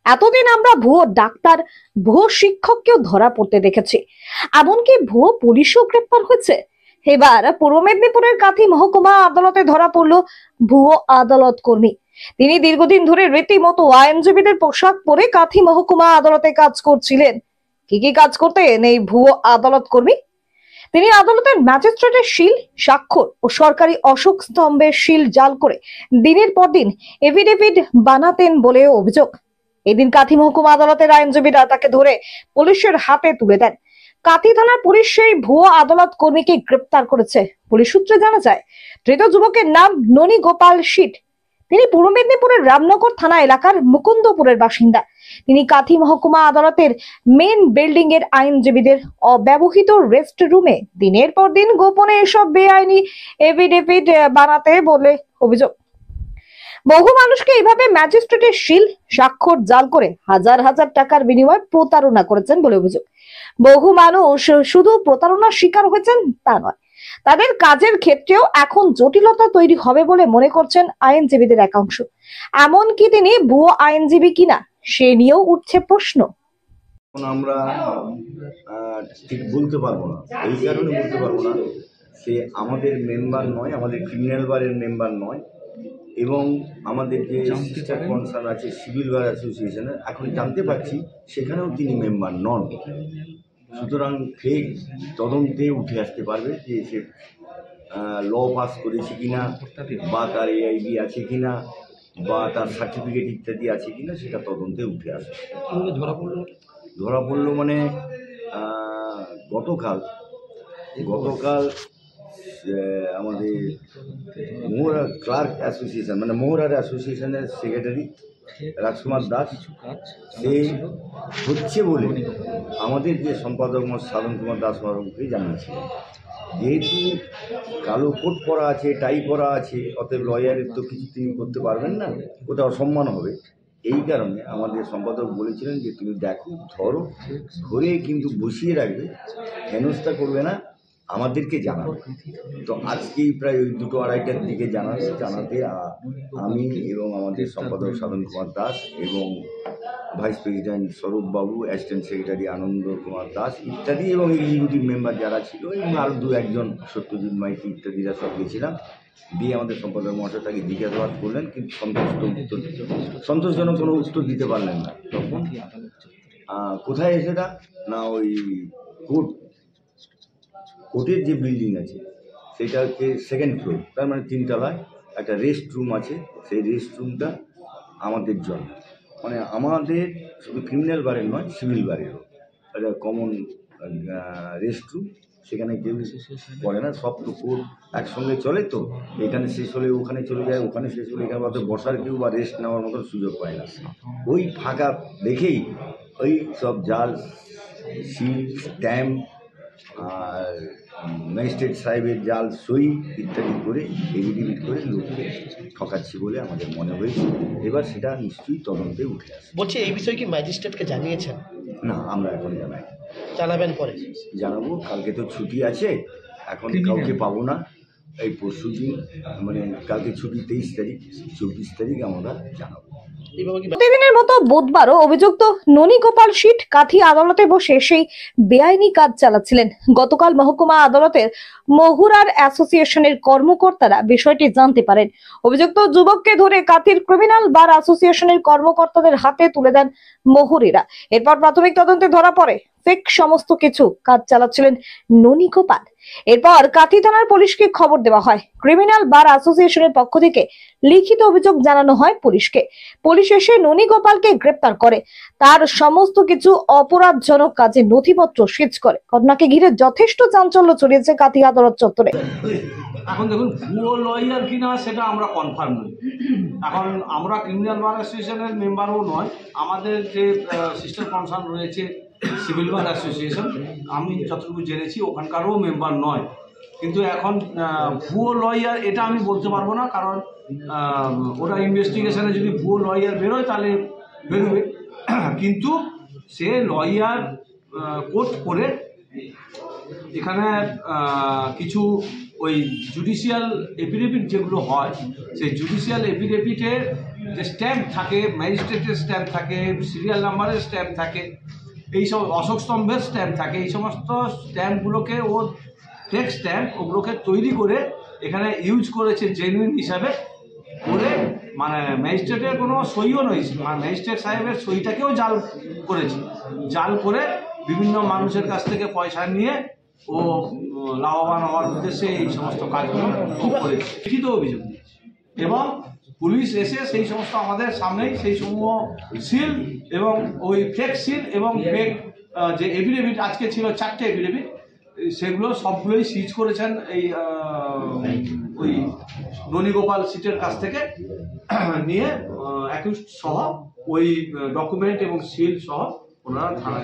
এতদিন আমরা ভুয়ো ডাক্তার, ভুয়ো শিক্ষককেও ধরা পড়তে দেখেছি, এমনকি ভুয়ো পুলিশও গ্রেপ্তার হয়েছে। এবার পূর্ব মেদিনীপুরের কাঁথি মহকুমা আদালতে ধরা পড়লো ভুয়ো আদালত কর্মী। তিনি দীর্ঘদিন ধরে রীতিমতো আইনজীবীদের পোশাক পরে কাঁথি মহকুমা আদালতে কাজ করছিলেন। কি কাজ করতেন এই ভুয়ো আদালত কর্মী? তিনি আদালতের ম্যাজিস্ট্রেটের শিল, স্বাক্ষর ও সরকারি অশোক স্তম্ভের শিল জাল করে দিনের পর দিন এফিডেভিট বানাতেন বলেও অভিযোগ। এদিন কাঁথি মহকুমা আদালতের আইনজীবীরা তাকে ধরে পুলিশের হাতে তুলে দেন। কাঁথি থানার পুলিশ সেই ভুয়ো আদালত কর্মীকে গ্রেপ্তার করেছে। পুলিশ সূত্রে জানা যায়, ধৃত যুবকের নাম ননী গোপাল শীট। তিনি পূর্ব মেদিনীপুরের রামনগর থানা এলাকার মুকুন্দপুরের বাসিন্দা। তিনি কাঁথি মহকুমা আদালতের মেন বিল্ডিং এর আইনজীবীদের অব্যবহৃত রেস্ট রুমে দিনের পর দিন গোপনে এসব বেআইনি এফিডেভিট বানাতে বলে অভিযোগ। বহু মানুষকে এইভাবে ম্যাজিস্ট্রেটের শিল, স্বাক্ষর জাল করে হাজার হাজার টাকার বিনিময়ে প্রতারণা করেছেন বলে অভিযোগ। বহু মানুষ শুধু প্রতারণার শিকার হয়েছেন তা নয়, তাদের কাজের ক্ষেত্রেও এখন জটিলতা তৈরি হবে বলে মনে করছেন আইনজীবীদের একাংশ। এমনকি তিনি ভুয়ো আইনজীবী কিনা সে নিয়েও উঠছে প্রশ্ন। আমরা ঠিক বলতে পারবো না, এই কারণে বলতে পারবো না, সে আমাদের মেম্বার নয়, আমাদের ক্রিমিনাল বারের মেম্বার নয়, এবং আমাদের যে সিস্টার কনসার্ন আছে সিভিল বার অ্যাসোসিয়েশনের, এখন জানতে পারছি সেখানেও তিনি মেম্বার নন। সুতরাং ফেক তদন্তে উঠে আসতে পারবে যে সে ল পাস করেছে কিনা, বা তার এআইডি আছে কিনা, বা তার সার্টিফিকেট ইত্যাদি আছে কিনা, সেটা তদন্তে উঠে আসবে। ধরা পড়লো মানে গতকাল আমাদের মোহরা ক্লার্ক অ্যাসোসিয়েশন, মানে মোহরার অ্যাসোসিয়েশনের সেক্রেটারি রাজকুমার দাস, সে হচ্ছে বলে আমাদের যে সম্পাদক সাধন কুমার দাস মহারাজকে জানিয়েছিলেন। যেহেতু কালো কোট পরা আছে, টাই পরা আছে, অতএব লয়ারের তো কিছু তিনি করতে পারবেন না, ওটা অসম্মান হবে। এই কারণে আমাদের সম্পাদক বলেছিলেন যে তুমি দেখো, ধরে কিন্তু বসিয়ে রাখবে, হেনস্থা করবে না, আমাদেরকে জানাবে। তো আজকেই প্রায় ওই 2-2:30টার দিকে জানাতে আমি এবং আমাদের সম্পাদক সাধন কুমার দাস এবং ভাইস প্রেসিডেন্ট স্বরূপ বাবু, অ্যাসিস্ট্যান্ট সেক্রেটারি আনন্দ কুমার দাস ইত্যাদি, এবং এক্সিকিউটিভ মেম্বার যারা ছিল, এবং আরও 2-1জন সত্যজিৎ মাইতি ইত্যাদিরা সব গেছিলাম। দিয়ে আমাদের সম্পাদক মহাশয় তাকে জিজ্ঞাসাবাদ করলেন, কিন্তু সন্তোষজনক কোনো উত্তর দিতে পারলেন না। তখন কোথায় সেটা না, ওই কোর্টের যে বিল্ডিং আছে সেটা হচ্ছে 2nd ফ্লোর, তার মানে 3 তলায় একটা রেস্ট রুম আছে। সেই রেস্ট রুমটা আমাদের জন্য, মানে আমাদের শুধু ক্রিমিনাল বারের নয়, সিভিল বারেরও একটা কমন রেস্ট রুম। সেখানে কেউ পড়ে না, সব তো কোর্ট একসঙ্গে চলে, তো এখানে শেষ হলে ওখানে চলে যায়, ওখানে শেষ হলে এখানে অত বসার কেউ বা রেস্ট নেওয়ার মতো সুযোগ পায় না। ওই ফাঁকা দেখেই ওই সব জাল সিল, স্ট্যাম্প আর ম্যাজিস্ট্রেট সাহেবের জাল সই ইত্যাদি করে এফিডেভিট করে লোককে ঠকাচ্ছি বলে আমাদের মনে হয়েছে। এবার সেটা নিশ্চয়ই তদন্তে উঠে আসে। বলছি, এই বিষয়ে কি ম্যাজিস্ট্রেটকে জানিয়েছেন? না, আমরা এখন জানাই, জানাবেন পরে? জানাবো। কালকে তো ছুটি আছে, এখন কাউকে পাবো না। এই পরশু দিন, মানে কালকে ছুটি 23 তারিখ, 24 তারিখ আমরা জানাবো। প্রতিদিনের মতো বুধবারও অভিযুক্ত ননী গোপাল শীট কাঁথি আদালতে বসে সেই বেআইনি কাজ চালাচ্ছিলেন। গতকাল মহকুমা আদালতের মহুরার অ্যাসোসিয়েশনের কর্মকর্তারা বিষয়টি জানতে পারেন। অভিযুক্ত যুবককে ধরে কাঁথির ক্রিমিনাল বার অ্যাসোসিয়েশনের কর্মকর্তাদের হাতে তুলে দেন মহুরীরা। এরপর প্রাথমিক তদন্তে ধরা পড়ে ফেক সমস্ত কিছু কাজ চালাচ্ছিলেন ননী গোপাল। এরপর কাঁথি থানার পুলিশকে খবর দেওয়া হয়। ক্রিমিনাল বার অ্যাসোসিয়েশনের পক্ষ থেকে লিখিত অভিযোগ জানানো হয় পুলিশকে। পুলিশ এসে ননী গোপালকে গ্রেপ্তার করে, তার সমস্ত কিছু অপরাধজনক কাজে নথিপত্র সিজ করে। ঘটনাকে ঘিরে যথেষ্ট চাঞ্চল্য ছড়িয়েছে কাঁথি আদালত চত্বরে। এখন দেখুন, ভুয়ো লয়ার কিনা সেটা আমরা কনফার্ম নই। এখন আমরা ক্রিমিনাল বার অ্যাসোসিয়েশনের মেম্বারও নয়, আমাদের যে সিস্টার কনসার্ন রয়েছে সিভিল বার অ্যাসোসিয়েশন, আমি যতটুকু জেনেছি ওখানকারও মেম্বার নয়। কিন্তু এখন ভুয়ো লয়ার এটা আমি বলতে পারবো না, কারণ ওটা ইনভেস্টিগেশনে যদি ভুয়ো লয়ার বেরোয় তাহলে বেরোবে। কিন্তু সে লয়ার কোর্ট করে এখানে কিছু ওই জুডিশিয়াল এফিডেভিট যেগুলো হয়, সেই জুডিশিয়াল এফিডেভিটে যে স্ট্যাম্প থাকে, ম্যাজিস্ট্রেটের স্ট্যাম্প থাকে, সিরিয়াল নাম্বারের স্ট্যাম্প থাকে, এইসব অশোক স্তম্ভের স্ট্যাম্প থাকে, এই সমস্ত স্ট্যাম্পগুলোকে ও ফেক স্ট্যাম্প ওগুলোকে তৈরি করে এখানে ইউজ করেছে জেনুইন হিসাবে করে, মানে ম্যাজিস্ট্রেটের কোনো সইও নয়, ম্যাজিস্ট্রেট সাহেবের সইটাকেও জাল করেছে। জাল করে বিভিন্ন মানুষের কাছ থেকে পয়সা নিয়ে ও লাভবান হওয়ার উদ্দেশ্যে এই সমস্ত কাজগুলো করেছে। লিখিত অভিযোগ এবং পুলিশ এসে সেই সমস্ত আমাদের সামনেই সেই সমূহ সিল এবং ওই ফেক সিল এবং ফেক যে এফিডেভিট আজকে ছিল 4টে এফিডেভিট, সেগুলো সবগুলোই সিজ করেছেন এই ওই ননীগোপাল সিটের কাছ থেকে নিয়ে অ্যাকিউজড সহ ওই ডকুমেন্ট এবং সিল সহ ওনারা থানায়